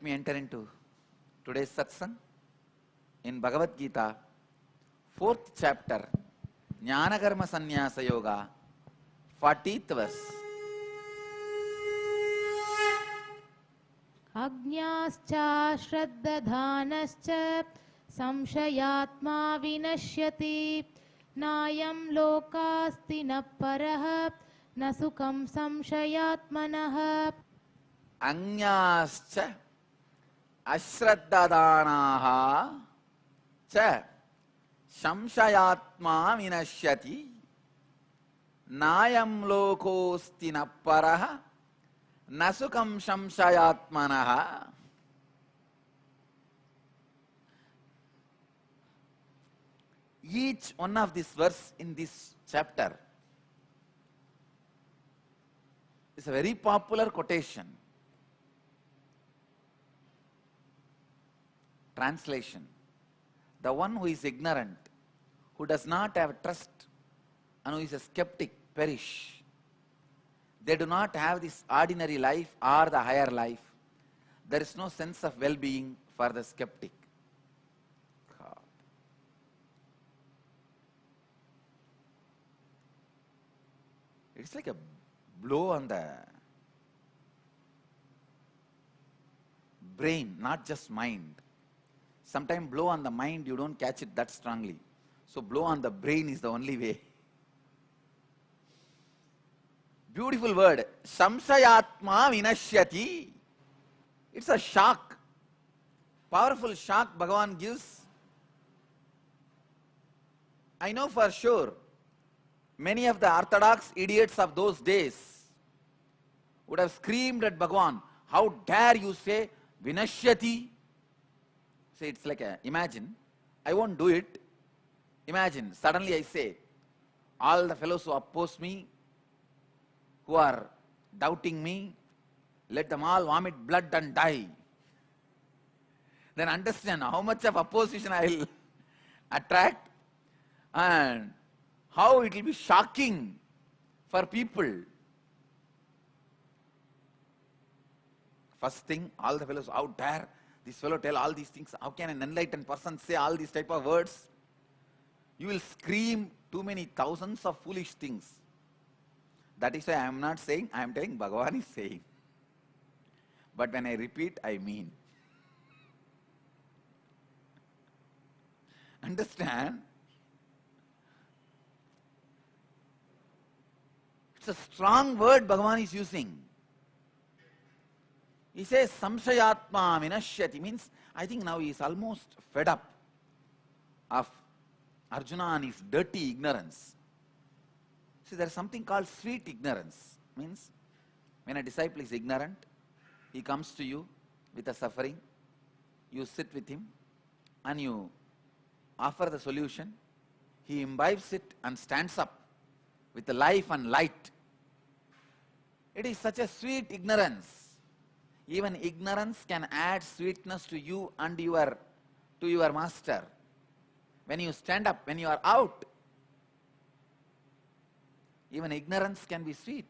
me enter into today's satsang in Bhagavad Gita, 4th chapter, Jnana Karma Sannyasa Yoga, 40th verse. Ajñāscha shraddadhanascha samshayatma vinashyati nayam lokasti na paraha nasukam samshayatmanaha. Anyascha ashraddadanaha cha samshayatma vinashyati nayam lokosti na paraha nasukam samshayatmanaha. Each one of these verses in this chapter is a very popular quotation. Translation: the one who is ignorant, who does not have trust, and who is a skeptic perish. They do not have this ordinary life or the higher life. There is no sense of well-being for the skeptic. It's like a blow on the brain, not just mind. Sometimes blow on the mind, you don't catch it that strongly. So blow on the brain is the only way. Beautiful word. Samshayatma vinashyati. It's a shock. Powerful shock Bhagavan gives. I know for sure many of the orthodox idiots of those days would have screamed at Bhagavan, how dare you say vinashyati? Say it's like a, imagine, I won't do it. Imagine, suddenly I say, all the fellows who oppose me, who are doubting me, let them all vomit blood and die. Then understand how much of opposition I will attract and how it will be shocking for people. First thing, all the fellows, how dare this fellow tell all these things? How can an enlightened person say all these type of words? You will scream too many thousands of foolish things. That is why I am not saying, I am telling Bhagavan is saying. But when I repeat, I mean. Understand? It's a strong word Bhagavan is using. He says, Samshayatma vinashyati, means, I think now he is almost fed up of Arjuna and his dirty ignorance. See, there is something called sweet ignorance. Means, when a disciple is ignorant, he comes to you with a suffering, you sit with him and you offer the solution, he imbibes it and stands up with the life and light. It is such a sweet ignorance. Even ignorance can add sweetness to you and to your master. When you stand up, when you are out, even ignorance can be sweet.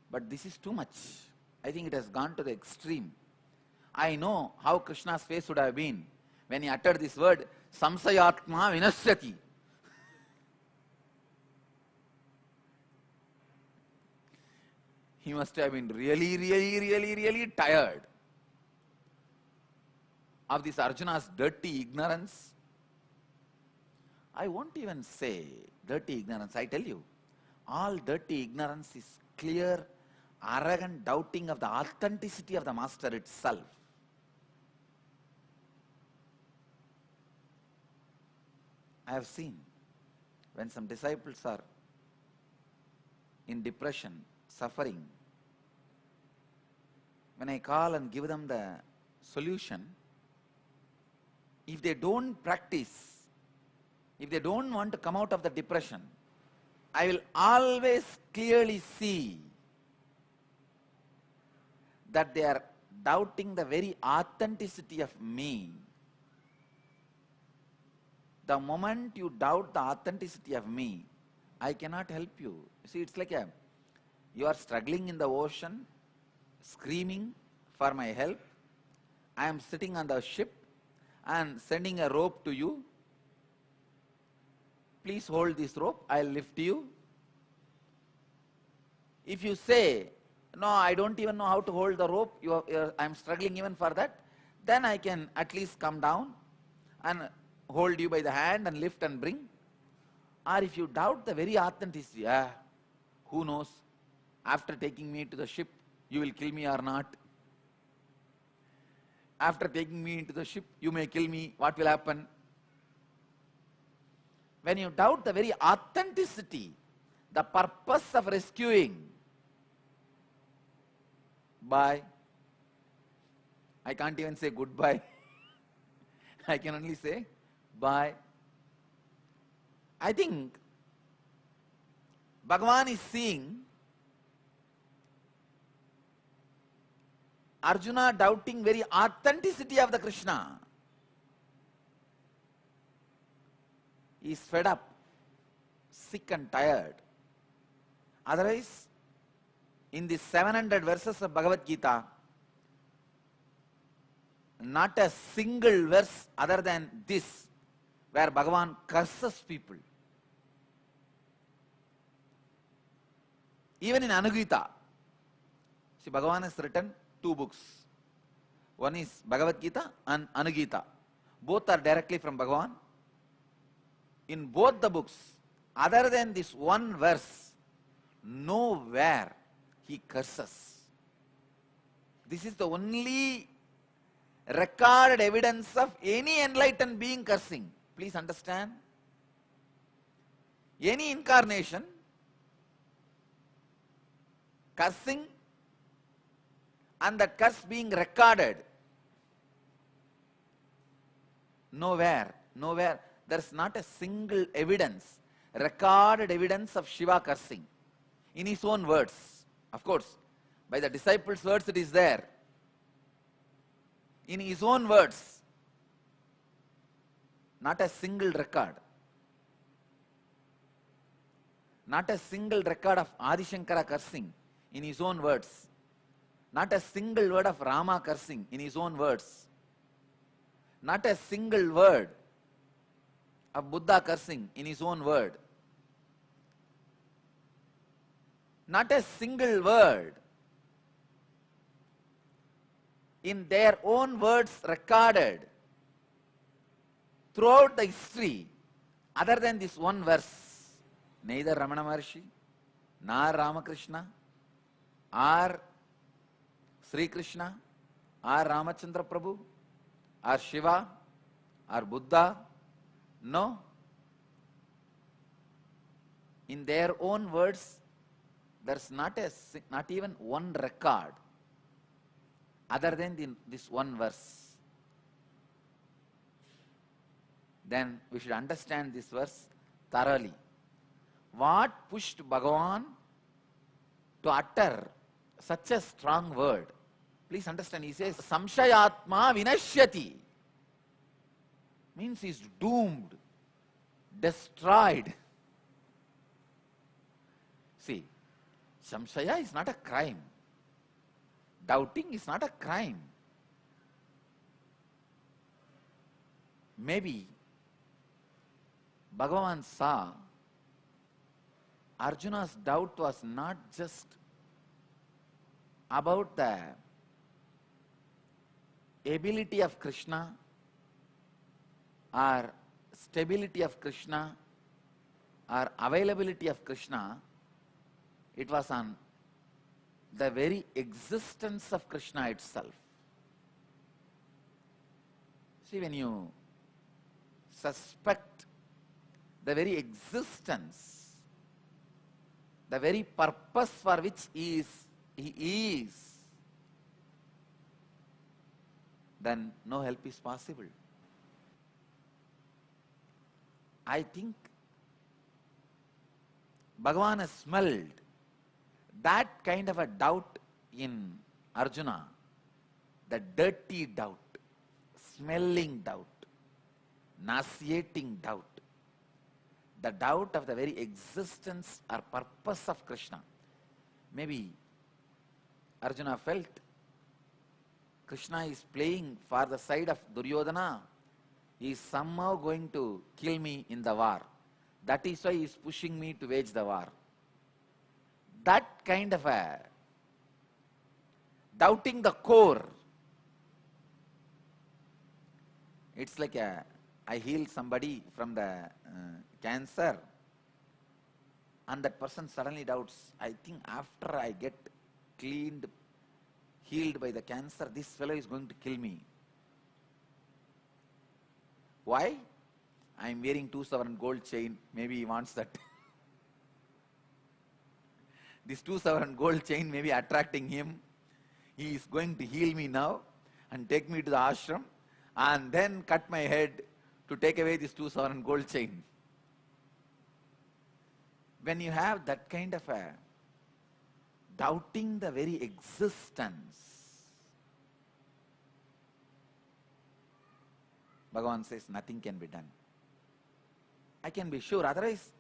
But this is too much. I think it has gone to the extreme. I know how Krishna's face would have been when he uttered this word, Samsayatma vinashyati. He must have been really tired of this Arjuna's dirty ignorance. I won't even say dirty ignorance, I tell you. All dirty ignorance is clear, arrogant doubting of the authenticity of the Master itself. I have seen when some disciples are in depression, suffering, when I call and give them the solution, if they don't practice, if they don't want to come out of the depression, I will always clearly see that they are doubting the very authenticity of me. The moment you doubt the authenticity of me, I cannot help you. See, it's like You are struggling in the ocean, screaming for my help. I am sitting on the ship and sending a rope to you. Please hold this rope, I'll lift you. If you say, no, I don't even know how to hold the rope, I'm struggling even for that, then I can at least come down and hold you by the hand and lift and bring. Or if you doubt the very authenticity, who knows, after taking me to the ship, you will kill me or not. After taking me into the ship, you may kill me, what will happen? When you doubt the very authenticity, the purpose of rescuing, bye. I can't even say goodbye. I can only say bye. I think Bhagavan is seeing Arjuna doubting very authenticity of the Krishna. He is fed up, sick and tired. Otherwise, in the 700 verses of Bhagavad Gita, not a single verse other than this where Bhagavan curses people. Even in Anugita, see, Bhagavan has written 2 books. One is Bhagavad Gita and Anugita. Both are directly from Bhagavan. In both the books, other than this one verse, nowhere he curses. This is the only recorded evidence of any enlightened being cursing. Please understand. Any incarnation, cursing, and that curse being recorded. Nowhere. There is not a single evidence, recorded evidence of Shiva cursing. In his own words. Of course, by the disciples' words it is there. In his own words, not a single record. Not a single record of Adi Shankara cursing in his own words. Not a single word of Rama cursing in his own words. Not a single word of Buddha cursing in his own word. Not a single word in their own words recorded throughout the history other than this one verse. Neither Ramana Maharshi, nor Ramakrishna, or Sri Krishna, or Ramachandra Prabhu, or Shiva, or Buddha. No. In their own words, there's not even one record other than this one verse. Then we should understand this verse thoroughly. What pushed Bhagavan to utter such a strong word? Please understand, he says, Samshayatma vinashyati. Means he is doomed, destroyed. See, samshaya is not a crime. Doubting is not a crime. Maybe Bhagavan saw Arjuna's doubt was not just about the ability of Krishna or stability of Krishna or availability of Krishna. It was on the very existence of Krishna itself. See, when you suspect the very existence, the very purpose for which he is, then no help is possible. I think Bhagavan has smelled that kind of a doubt in Arjuna, the dirty doubt, smelling doubt, nauseating doubt, the doubt of the very existence or purpose of Krishna. Maybe Arjuna felt Krishna is playing for the side of Duryodhana. He is somehow going to kill me in the war. That is why he is pushing me to wage the war. That kind of a doubting the core. It's like I heal somebody from the cancer, and that person suddenly doubts, I think after I get healed by the cancer, this fellow is going to kill me. Why? I am wearing 2 sovereign gold chain. Maybe he wants that. This 2 sovereign gold chain may be attracting him. He is going to heal me now and take me to the ashram and then cut my head to take away this 2 sovereign gold chain. When you have that kind of a doubting the very existence, Bhagavan says nothing can be done. I can be sure, otherwise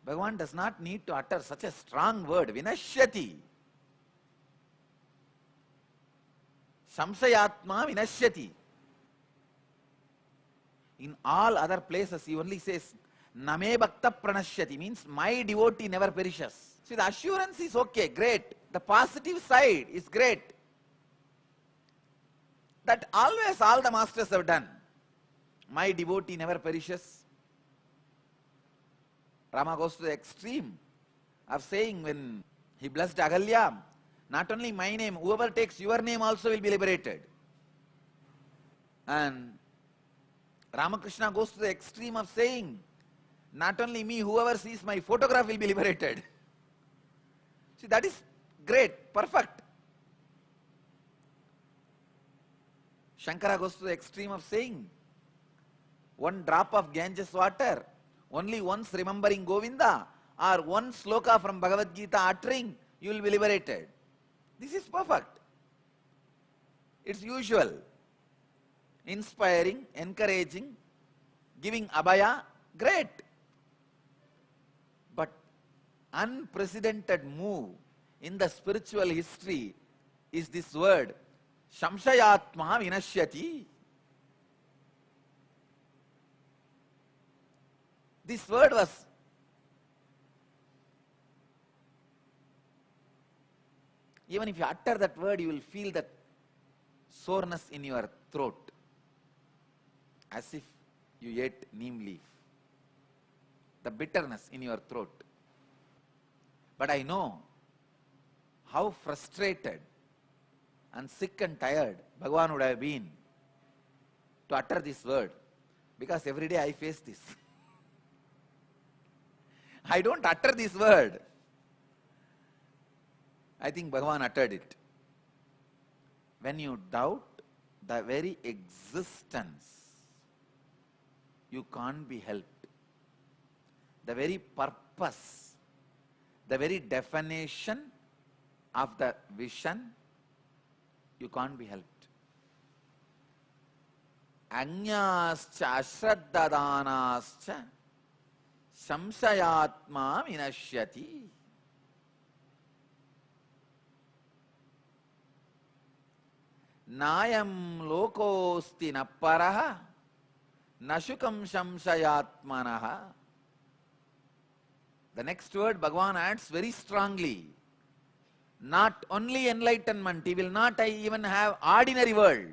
Bhagavan does not need to utter such a strong word, vinashyati. Samsayatma vinashyati. In all other places he only says, Name bhakta pranashyati, means my devotee never perishes. See, the assurance is okay, great. The positive side is great. That always all the masters have done. My devotee never perishes. Rama goes to the extreme of saying when he blessed Ahalya, not only my name, whoever takes your name also will be liberated. And Ramakrishna goes to the extreme of saying, not only me, whoever sees my photograph will be liberated. See, that is great, perfect. Shankara goes to the extreme of saying, one drop of Ganges water, only once remembering Govinda, or one sloka from Bhagavad Gita uttering, you will be liberated. This is perfect. It's usual. Inspiring, encouraging, giving abhaya, great. But unprecedented move in the spiritual history is this word, Shamshayatma vinashyati. This word was even if you utter that word, you will feel that soreness in your throat, as if you ate neem leaf. The bitterness in your throat. But I know how frustrated and sick and tired Bhagavan would have been to utter this word, because every day I face this. I don't utter this word. I think Bhagavan uttered it. When you doubt the very existence, you can't be helped. The very purpose, the very definition of the vision, you can't be helped. Anyascha ashraddhadanascha samsayatma vinashyati. Nayam lokosti napparaha nashukam samsayatmanaha. The next word Bhagavan adds very strongly. Not only enlightenment, he will not even have ordinary world.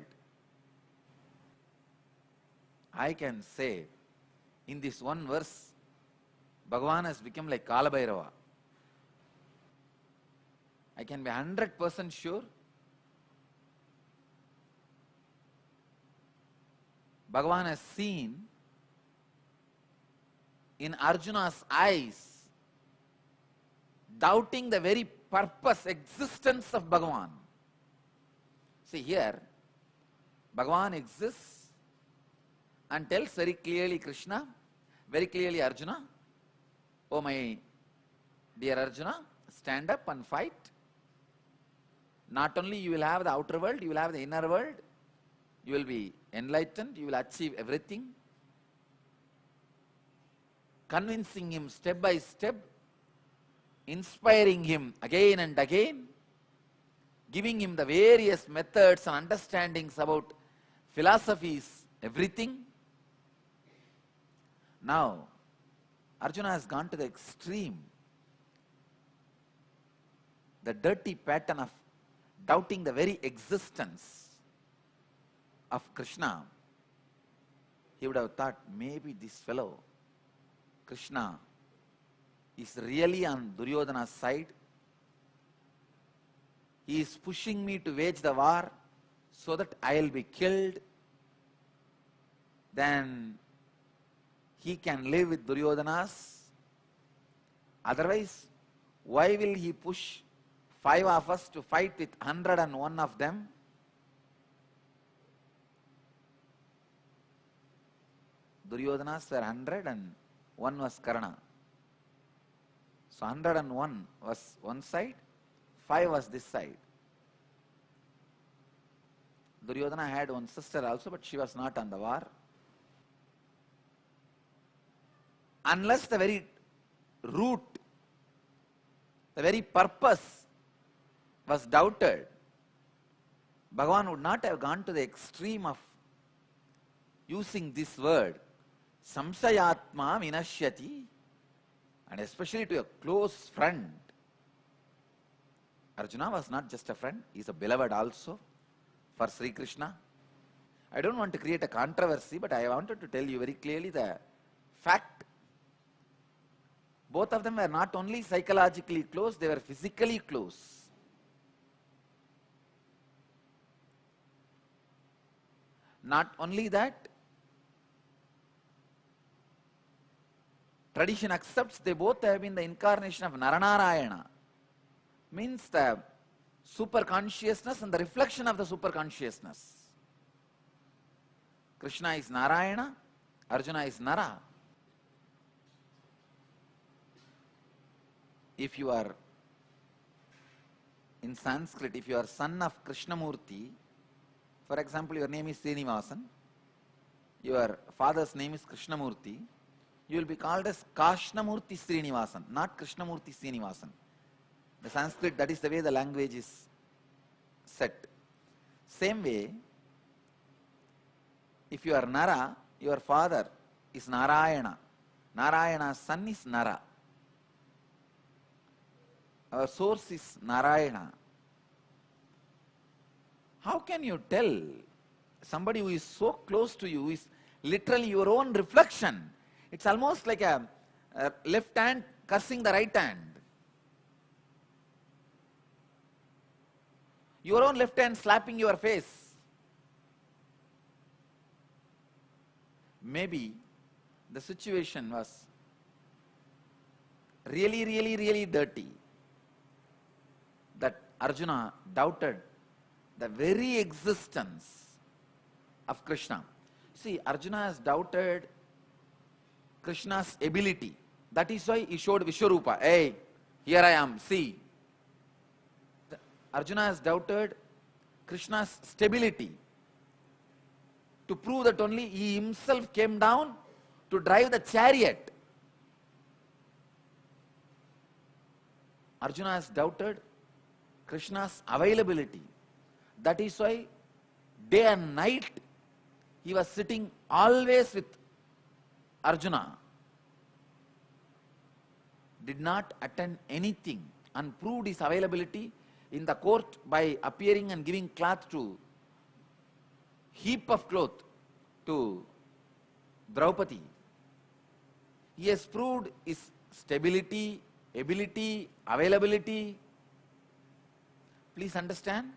I can say, in this one verse, Bhagavan has become like Kalabhairava. I can be 100% sure Bhagavan has seen in Arjuna's eyes doubting the very purpose, existence of Bhagavan. See here, Bhagavan exists and tells very clearly Krishna, very clearly Arjuna, oh my dear Arjuna, stand up and fight. Not only you will have the outer world, you will have the inner world. You will be enlightened, you will achieve everything. Convincing him step by step inspiring him again and again, giving him the various methods and understandings about philosophies, everything. Now, Arjuna has gone to the extreme, the dirty pattern of doubting the very existence of Krishna. He would have thought, maybe this fellow, Krishna, is really on Duryodhana's side. He is pushing me to wage the war so that I will be killed. Then he can live with Duryodhanas. Otherwise, why will he push 5 of us to fight with 101 of them? Duryodhanas were 100 and 1 was Karna. So 101 was one side, 5 was this side. Duryodhana had one sister also, but she was not on the war. Unless the very root, the very purpose was doubted, Bhagavan would not have gone to the extreme of using this word, samsayatma vinashyati, and especially to a close friend. Arjuna was not just a friend, he is a beloved also for Sri Krishna. I don't want to create a controversy, but I wanted to tell you very clearly the fact. Both of them were not only psychologically close, they were physically close. Not only that, tradition accepts they both have been the incarnation of Naranarayana, means the super consciousness and the reflection of the super consciousness. Krishna is Narayana, Arjuna is Nara. If you are, in Sanskrit, if you are son of Krishnamurti, for example, your name is Srinivasan, your father's name is Krishnamurti, you will be called as Kashnamurti Srinivasan, not Krishnamurti Srinivasan. The Sanskrit, that is the way the language is set. Same way, if you are Nara, your father is Narayana. Narayana's son is Nara. Our source is Narayana. How can you tell somebody who is so close to you, who is literally your own reflection? It's almost like a left hand cursing the right hand. Your own left hand slapping your face. Maybe the situation was really dirty, that Arjuna doubted the very existence of Krishna. See, Arjuna has doubted Krishna's ability. That is why he showed Vishwarupa. Hey, here I am, see. Arjuna has doubted Krishna's stability, to prove that only he himself came down to drive the chariot. Arjuna has doubted Krishna's availability. That is why day and night he was sitting always with Arjuna. Did not attend anything and proved his availability in the court by appearing and giving cloth to, heap of cloth to Draupadi. He has proved his stability, ability, availability. Please understand,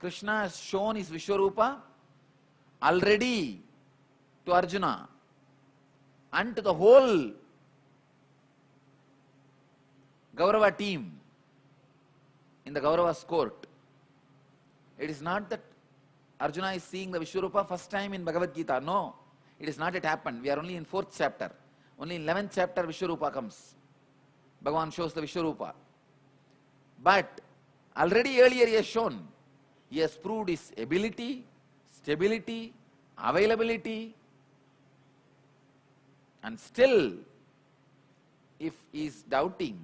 Krishna has shown his Vishwarupa already to Arjuna and to the whole Gaurava team in the Gaurava's court. It is not that Arjuna is seeing the Vishwarupa first time in Bhagavad Gita. No, it is not yet happened. We are only in 4th chapter. Only in 11th chapter Vishwarupa comes. Bhagavan shows the Vishwarupa. But already earlier he has shown, he has proved his ability, stability, availability, and still if he is doubting,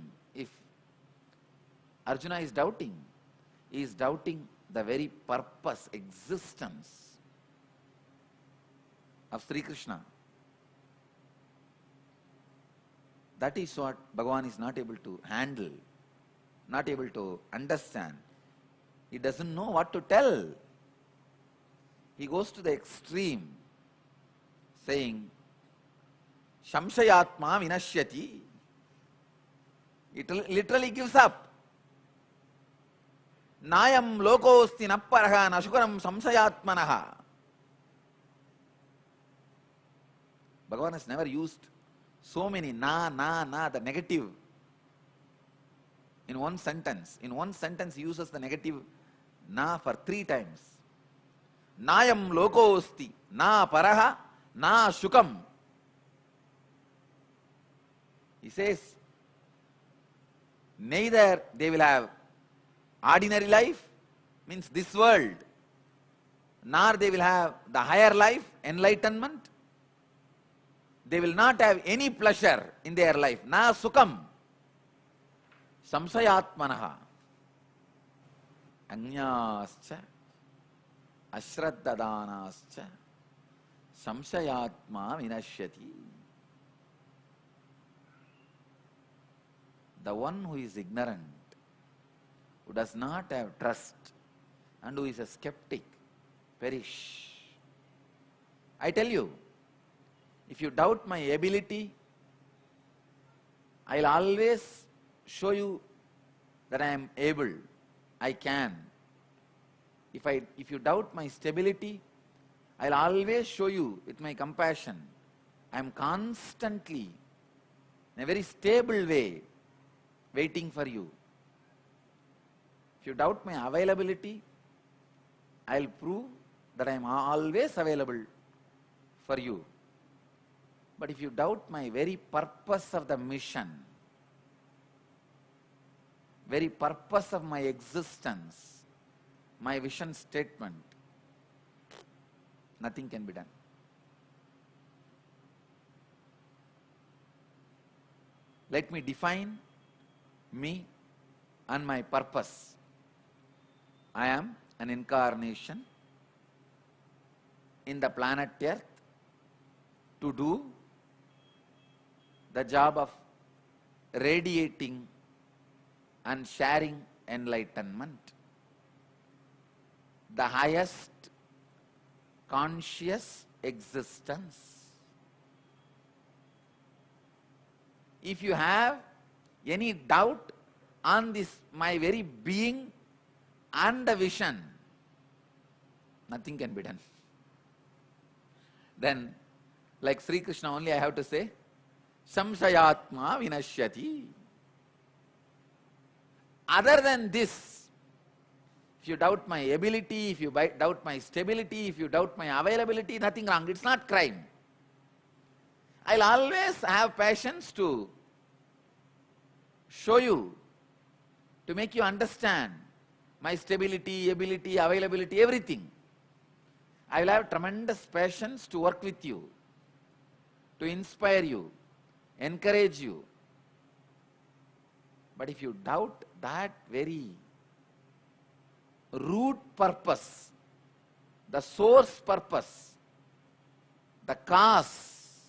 Arjuna is doubting. He is doubting the very purpose, existence of Sri Krishna. That is what Bhagavan is not able to handle, not able to understand. He doesn't know what to tell. He goes to the extreme, saying, Shamshayatma vinashyati. It literally gives up. Nayam lokosti napparaha nashukaram samsayatmanaha. Bhagavan has never used so many na, the negative in one sentence. In one sentence he uses the negative na for 3 times. Nayam lokosti, na paraha, na shukam. He says, neither they will have ordinary life, means this world, nor they will have the higher life, enlightenment. They will not have any pleasure in their life. Na sukam. Samsayatmanaha. Anyascha. Ashraddhadanascha. Samsayatma vinashyati. The one who is ignorant, who does not have trust, and who is a skeptic, perish. I tell you, if you doubt my ability, I'll always show you that I am able, I can. If you doubt my stability, I'll always show you with my compassion. I am constantly, in a very stable way, waiting for you. If you doubt my availability, I'll prove that I am always available for you. But if you doubt my very purpose of the mission, very purpose of my existence, my vision statement, nothing can be done. Let me define me and my purpose. I am an incarnation in the planet Earth to do the job of radiating and sharing enlightenment, the highest conscious existence. If you have any doubt on this, my very being and the vision, nothing can be done. Then, like Sri Krishna only I have to say, Samsayatma vinashyati. Other than this, if you doubt my ability, if you doubt my stability, if you doubt my availability, nothing wrong. It's not crime. I'll always have patience to show you, to make you understand my stability, ability, availability, everything. I will have tremendous patience to work with you, to inspire you, encourage you. But if you doubt that very root purpose, the source purpose, the cause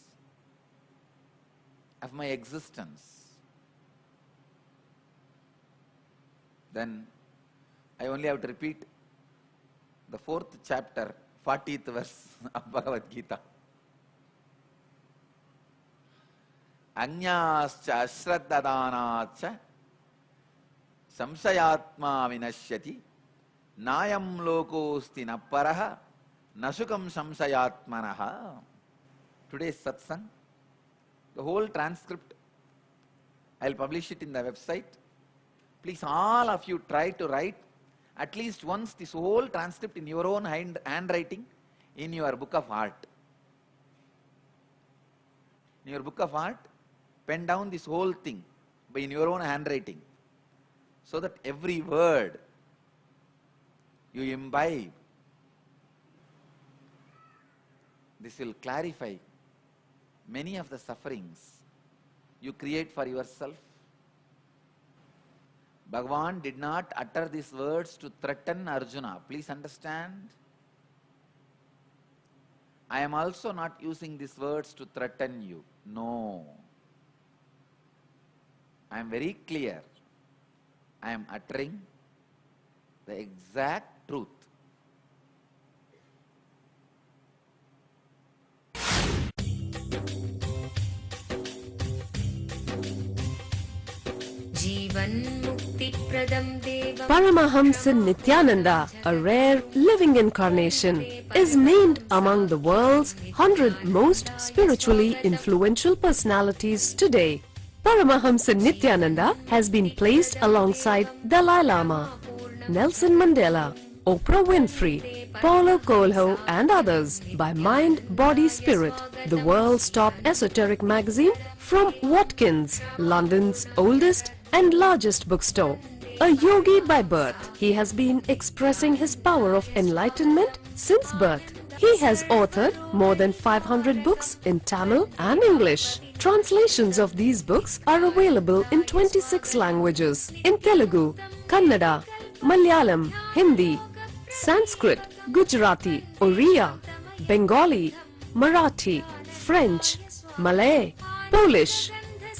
of my existence, then I only have to repeat the 4th chapter, 40th verse of Bhagavad Gita. Anyascha ashraddhadanascha samsayatma vinashyati nayam lokosti napparaha nasukam samsayatmanaha. Today's satsang, the whole transcript, I'll publish it in the website. Please, all of you try to write at least once this whole transcript in your own handwriting in your book of art. In your book of art, pen down this whole thing in your own handwriting, so that every word you imbibe. This will clarify many of the sufferings you create for yourself. Bhagavan did not utter these words to threaten Arjuna. Please understand. I am also not using these words to threaten you. No. I am very clear. I am uttering the exact truth. Paramahamsa Nithyananda, a rare living incarnation, is named among the world's 100 most spiritually influential personalities today. Paramahamsa Nithyananda has been placed alongside Dalai Lama, Nelson Mandela, Oprah Winfrey, Paulo Coelho and others by Mind, Body, Spirit, the world's top esoteric magazine from Watkins, London's oldest and largest bookstore. A yogi by birth, he has been expressing his power of enlightenment since birth. He has authored more than 500 books in Tamil and English. Translations of these books are available in 26 languages in Telugu, Kannada, Malayalam, Hindi, Sanskrit, Gujarati, Oriya, Bengali, Marathi, French, Malay, Polish,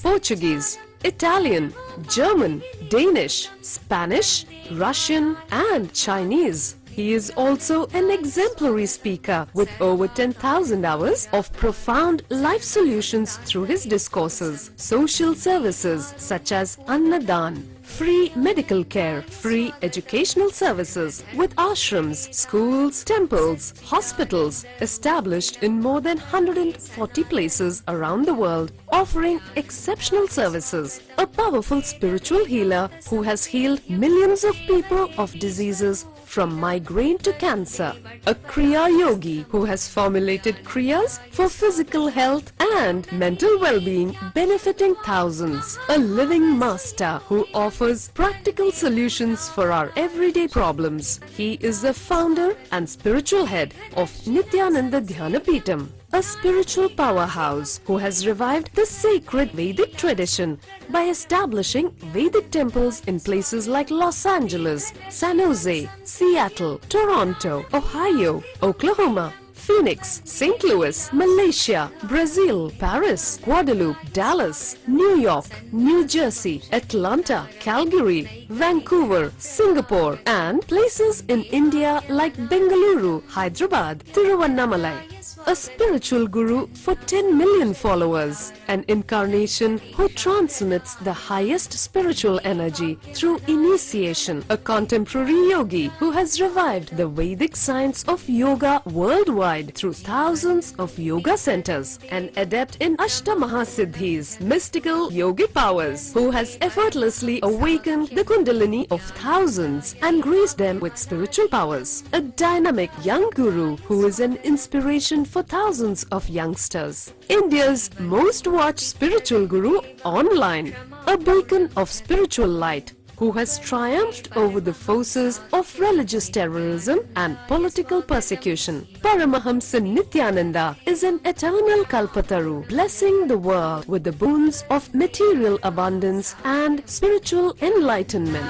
Portuguese, Italian, German, Danish, Spanish, Russian and Chinese. He is also an exemplary speaker with over 10,000 hours of profound life solutions through his discourses. Social services such as Annadan, free medical care, free educational services with ashrams, schools, temples, hospitals established in more than 140 places around the world, offering exceptional services. A powerful spiritual healer who has healed millions of people of diseases from migraine to cancer. A Kriya Yogi who has formulated Kriyas for physical health and mental well-being, benefiting thousands. A living master who offers practical solutions for our everyday problems. He is the founder and spiritual head of Nithyananda Dhyanapitham, a spiritual powerhouse who has revived the sacred Vedic tradition by establishing Vedic temples in places like Los Angeles, San Jose, Seattle, Toronto, Ohio, Oklahoma, Phoenix, St. Louis, Malaysia, Brazil, Paris, Guadeloupe, Dallas, New York, New Jersey, Atlanta, Calgary, Vancouver, Singapore, and places in India like Bengaluru, Hyderabad, Tiruvannamalai. A spiritual guru for 10 million followers, an incarnation who transmits the highest spiritual energy through initiation, a contemporary yogi who has revived the Vedic science of yoga worldwide through thousands of yoga centers, an adept in Ashtamahasiddhis, mystical yogic powers, who has effortlessly awakened the Kundalini of thousands and graced them with spiritual powers, a dynamic young guru who is an inspiration for thousands of youngsters, India's most watched spiritual guru online, a beacon of spiritual light who has triumphed over the forces of religious terrorism and political persecution. Paramahamsa Nithyananda is an eternal Kalpataru, blessing the world with the boons of material abundance and spiritual enlightenment.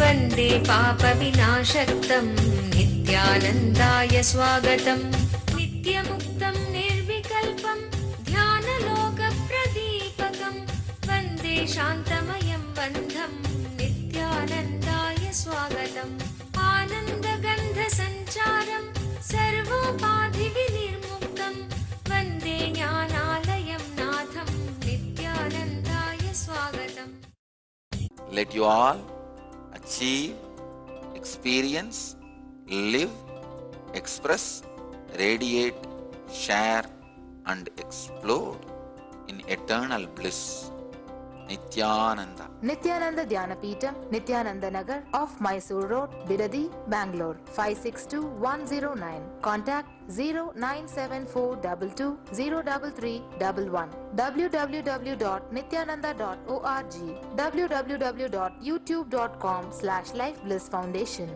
वन्दे पापविनाशक्तं नित्यानन्दाय स्वागतं नित्यमुक्तं निर्विकल्पं ध्यानलोकप्रदीपकं वन्दे शान्तमयं बन्धं नित्यानन्दाय स्वागतम् आनन्दगन्धसञ्चारं सर्वोपाधिविनिर्मुक्तं वन्दे ज्ञानालयं नाथं नित्यानन्दाय स्वागतम्. Let you all achieve, experience, live, express, radiate, share and explode in eternal bliss. Nithyananda. Nithyananda Dhyanapitham, Nithyananda Nagar off Mysore Road, Bidadi, Bangalore 562109. Contact 097422033311. www.nithyananda.org. www.youtube.com/lifeblissfoundation.